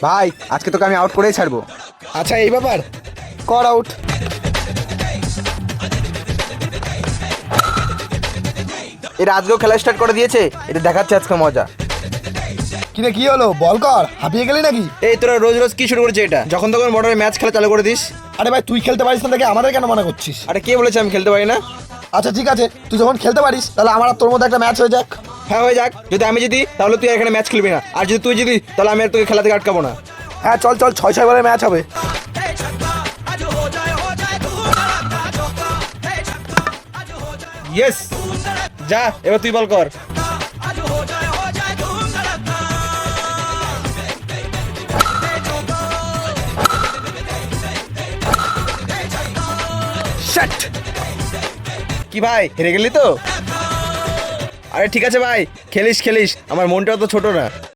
ভাই আজকে তোকে আমি আউট করেই ছাড়বো। আচ্ছা এই ব্যাপার, কর আউট। এরা আজকেও খেলা স্টার্ট করে দিয়েছে, এটা দেখাচ্ছে আজকে মজা। কিরে কি হলো, বল কর, হাঁপিয়ে গেলি নাকি? এই তোরা রোজ রোজ কি শুরু করেছে এটা? যখন তখন বর্ডারে ম্যাচ খেলা চালু করে দিস। আরে ভাই তুই খেলতে পারিস না দেখে আমাদের কেন মানা করছিস? আরে কে বলেছে আমি খেলতে পারি না? আচ্ছা ঠিক আছে, তুই যখন খেলতে পারিস তাহলে আমার আর তোর মধ্যে একটা ম্যাচ হয়ে যাক। হ্যাঁ হয়ে যাক, যদি আমি জিতি তাহলে তুই এখানে ম্যাচ খেলবি না, আর যদি তুই জিতি তাহলে আমি আর তোকে খেলা থেকে আটকাবো না। হ্যাঁ চল চল, 6-6 বলে ম্যাচ হবে। ইয়েস, যা এবার তুই বল কর। Shut! কি ভাই হেরে গেলি তো? আরে ঠিক আছে ভাই, খেলিস খেলিস, আমার মনটাও তো ছোট না।